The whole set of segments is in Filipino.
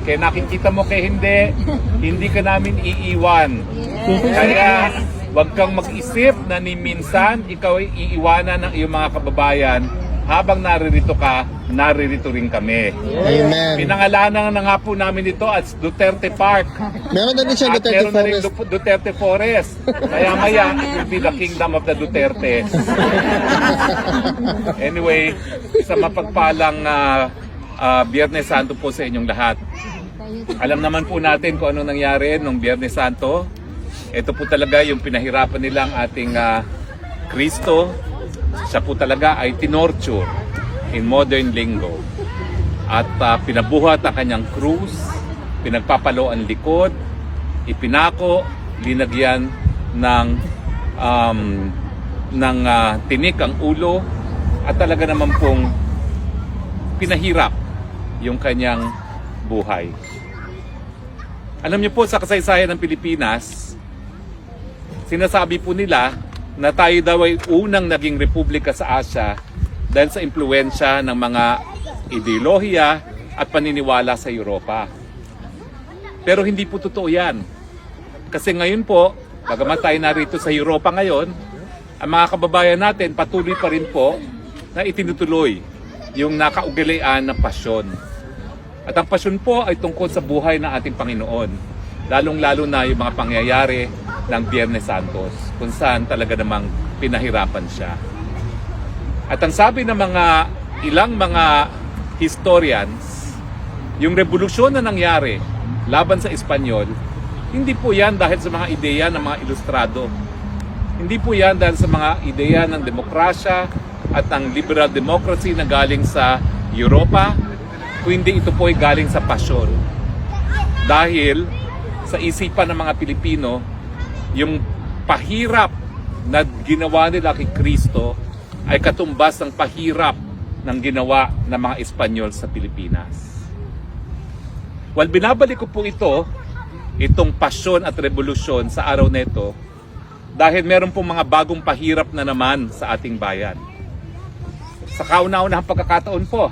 Kaya nakikita mo kay hindi ka namin iiwan. Kaya wag kang mag-isip na ni minsan ikaw ay iiwanan ng iyong mga kababayan. Habang naririto ka, naririto rin kami. Amen. Pinangalanan na nga po namin ito as Duterte Park. Meron na din siya At Duterte meron na rin Forest. Duterte Forest. Maya-maya, it will be the kingdom of the Duterte. Anyway, sa mapagpalang Biyernes Santo po sa inyong lahat. Alam naman po natin kung ano nangyari nung Biyernes Santo. Ito po talaga yung pinahirapan nilang ating Kristo. Siya po talaga ay tinorture in modern lingo. At pinabuhat ang kanyang krus, pinagpapalo ang likod, ipinako, linagyan ng tinik ang ulo, at talaga naman pong pinahirap yung kanyang buhay. Alam niyo po, sa kasaysayan ng Pilipinas, sinasabi po nila na tayo daw ay unang naging republika sa Asia dahil sa impluwensya ng mga ideolohiya at paniniwala sa Europa. Pero hindi po totoo yan. Kasi ngayon po, bagamat tayo narito sa Europa ngayon, ang mga kababayan natin patuloy pa rin po na itinutuloy yung nakaugalian ng pasyon. At ang pasyon po ay tungkol sa buhay ng ating Panginoon, lalong-lalo na yung mga pangyayari ng Biyernes Santos, kung saan talaga namang pinahirapan siya. At ang sabi ng ilang mga historians, yung revolusyon na nangyari laban sa Espanyol, hindi po yan dahil sa mga ideya ng mga ilustrado. Hindi po yan dahil sa mga ideya ng demokrasya at ng liberal democracy na galing sa Europa, kundi ito po ay galing sa pasyon. Dahil sa isipan ng mga Pilipino, yung pahirap na ginawa nila kay Kristo ay katumbas ng pahirap ng ginawa ng mga Espanyol sa Pilipinas. Well, binabalik ko po itong pasyon at revolusyon sa araw nito dahil meron pong mga bagong pahirap na naman sa ating bayan. Sa kauna-unahang pagkakataon po,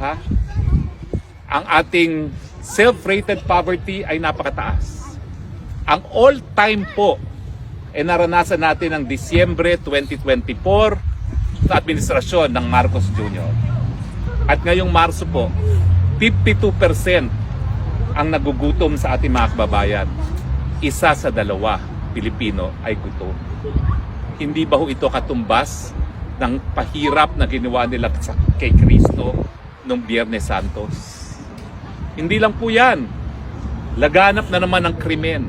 ang ating self-rated poverty ay napakataas. Ang all-time po ay naranasan natin ng Disyembre 2024 sa administrasyon ng Marcos Jr. At ngayong Marso po, 52% ang nagugutom sa ating mga kababayan. Isa sa dalawa Pilipino ay gutom. Hindi ba ho ito katumbas ng pahirap na ginawa nila kay Kristo noong Biyernes Santos? Hindi lang po yan. Laganap na naman ng krimen.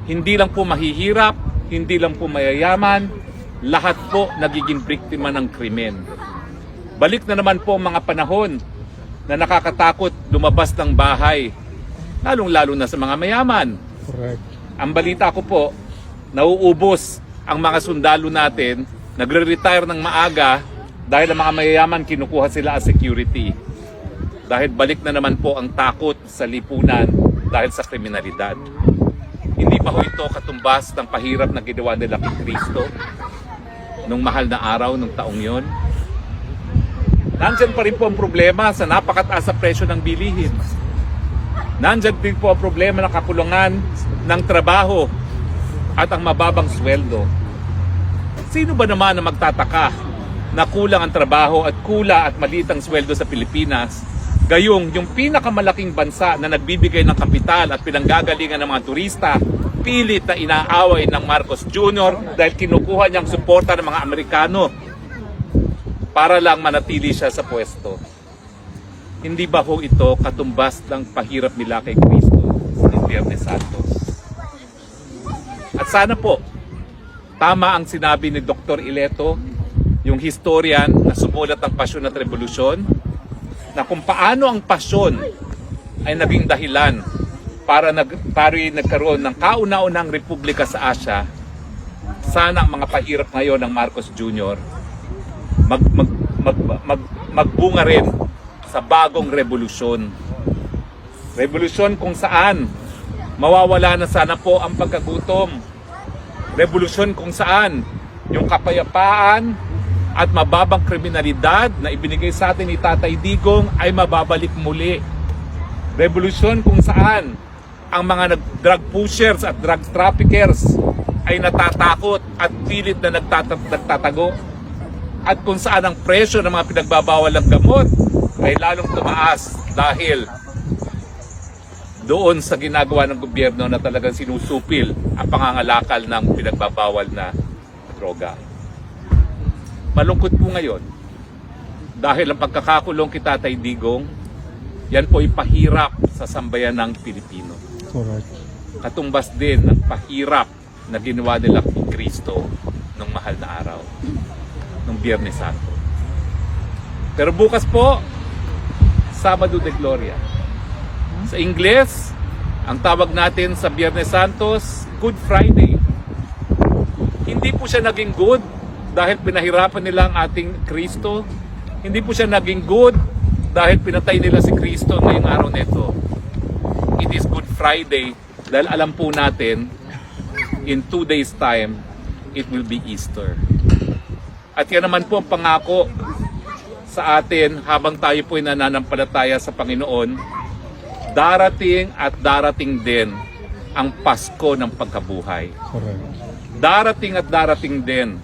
Hindi lang po mahihirap, hindi lang po mayayaman, lahat po nagiging biktima ng krimen. Balik na naman po ang mga panahon na nakakatakot lumabas ng bahay, lalong-lalo na sa mga mayaman. Correct. Ang balita ko po, nauubos ang mga sundalo natin, nagre-retire ng maaga dahil ang mga mayayaman kinukuha sila as security. Dahil balik na naman po ang takot sa lipunan dahil sa kriminalidad. Hindi pa ho ito katumbas ng pahirap na ginawa nila kay Kristo nung mahal na araw ng taong yon. Nandyan pa rin po ang problema sa napakataas sa presyo ng bilihin. Nandyan din po ang problema ng kakulangan ng trabaho at ang mababang sweldo. Sino ba naman na magtataka na kulang ang trabaho at maliit ang sweldo sa Pilipinas? Gayong yung pinakamalaking bansa na nagbibigay ng kapital at pinanggagalingan ng mga turista, pilit na inaaway ng Marcos Jr. dahil kinukuha niyang suporta ng mga Amerikano para lang manatili siya sa pwesto. Hindi ba ho ito katumbas ng pahirap nila kay Kristo ng Biyernes Santos? At sana po, tama ang sinabi ni Dr. Ileto, yung historian na sumulat ng Pasyon at Revolusyon, na kung paano ang pasyon ay naging dahilan para nagkaroon ng kauna-unang republika sa Asia, sana ang mga pahirap ngayon ng Marcos Jr. magbunga rin sa bagong revolusyon. Revolusyon kung saan mawawala na sana po ang pagkagutom. Revolusyon kung saan yung kapayapaan at mababang kriminalidad na ibinigay sa atin ni Tatay Digong ay mababalik muli. Revolusyon kung saan ang mga drug pushers at drug traffickers ay natatakot at pilit na nagtatago. At kung saan ang presyo ng mga pinagbabawal ng gamot ay lalong tumaas dahil doon sa ginagawa ng gobyerno na talagang sinusupil ang pangangalakal ng pinagbabawal na droga. Malungkot po ngayon dahil ang pagkakakulong kay Tatay Digong, yan po ay pahirap sa sambayan ng Pilipino. Correct. Katumbas din ng pahirap na ginawa nila kay Kristo nung mahal na araw, nung Biyernes Santo. Pero bukas po, Sabado de Gloria. Sa Ingles, ang tawag natin sa Biyernes Santos, Good Friday. Hindi po siya naging good dahil pinahirapan nila ang ating Kristo. Hindi po siya naging good dahil pinatay nila si Kristo ngayong araw nito. It is Good Friday dahil alam po natin, in 2 days time, it will be Easter. At yan naman po ang pangako sa atin habang tayo po ay nananampalataya sa Panginoon. Darating at darating din ang Pasko ng pagkabuhay. Correct. Darating at darating din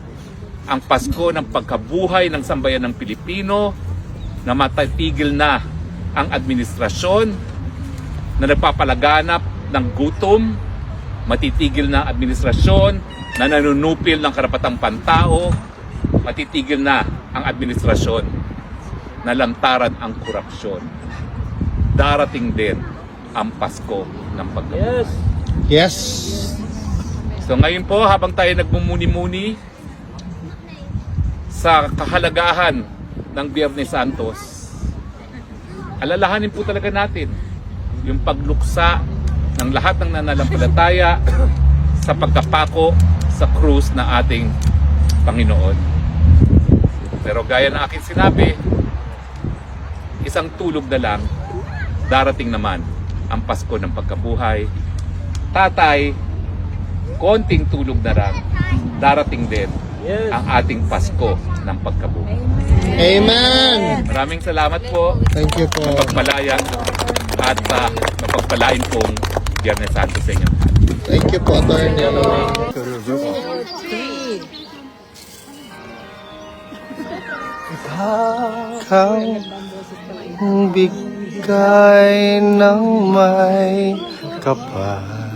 ang Pasko ng pagkabuhay ng sambayan ng Pilipino na matatigil na ang administrasyon na nagpapalaganap ng gutom, matitigil na ang administrasyon na nanunupil ng karapatang pantao, matitigil na ang administrasyon na lantaran ang korupsyon. Darating din ang Pasko ng pagkabuhay. Yes. So ngayon po, habang tayo nagmumuni-muni sa kahalagahan ng Biyernes Santos, alalahanin po talaga natin yung pagluksa ng lahat ng nananampalataya sa pagkapako sa krus na ating Panginoon. Pero gaya ng aking sinabi, isang tulog na lang, darating naman ang Pasko ng pagkabuhay. Tatay, konting tulog na lang, darating din ang ating Pasko ng pagkabuhay. Amen. Maraming salamat po. Thank you po. Mapagpalayan at mapagpalain pong Biyernes Santo sa inyo. Thank you po, Attorney. Ikaw bigay ng may kapal,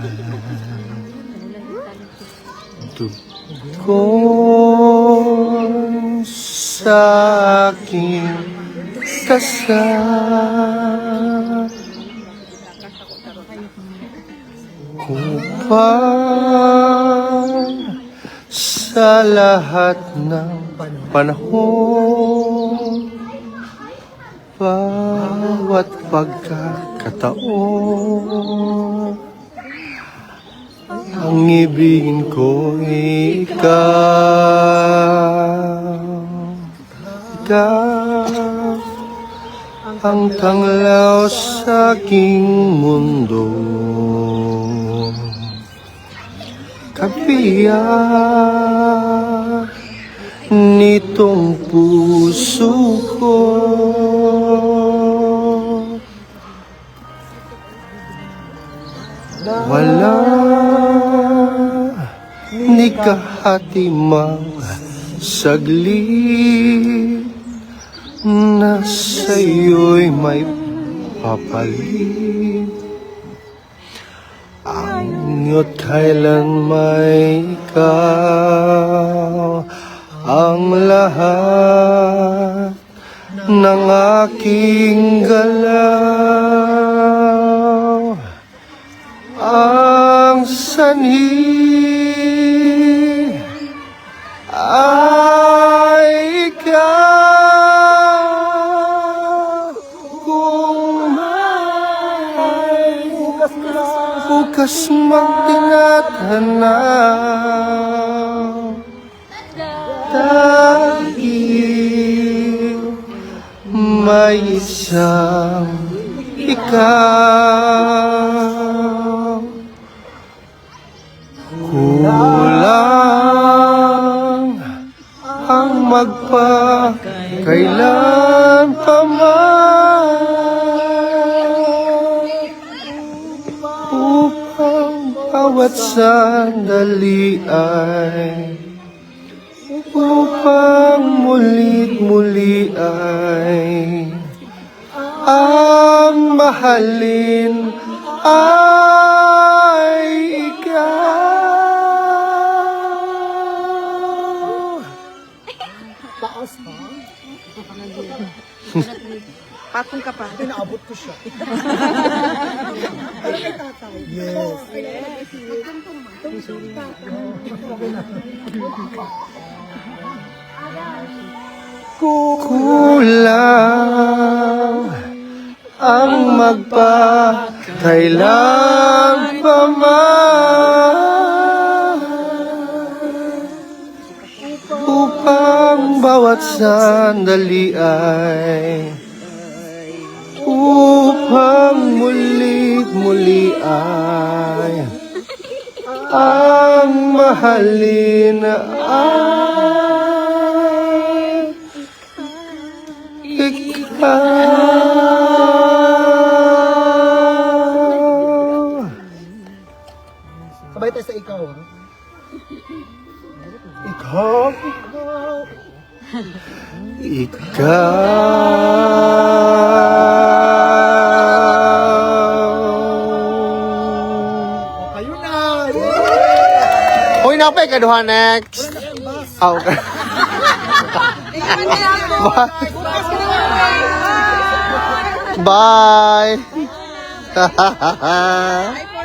dugon sa aking kasal, upang sa lahat ng panahon, bawat pagkakataon, ang ibigin ko ikaw ang tanglaw sa aking mundo, kabiyak nitong puso ko. Wala ni kahatimang saglit na sa'yo'y may papalit. Ang't kailan may ikaw ang lahat ng aking galaw, ang sanhi ay ikaw. Kung may bukas magtinatanaw, dahil may isang ikaw. Kulang ang magpakailan pa man, bawat sandali ay upang mulit-muli ay ang mahalin ay ikaw. Patong ka pa. Pinaabot ko siya. Yes. Kulang ang magpakailan pa man upang bawat sandali ay upang muli ay ang mahalin ay ikaw. Sabay tayo sa ikaw. Ha? Ikaw. Ikaw. Kayo na! Hoy, napay kaduha next. Oh, okay. Bye. Bye.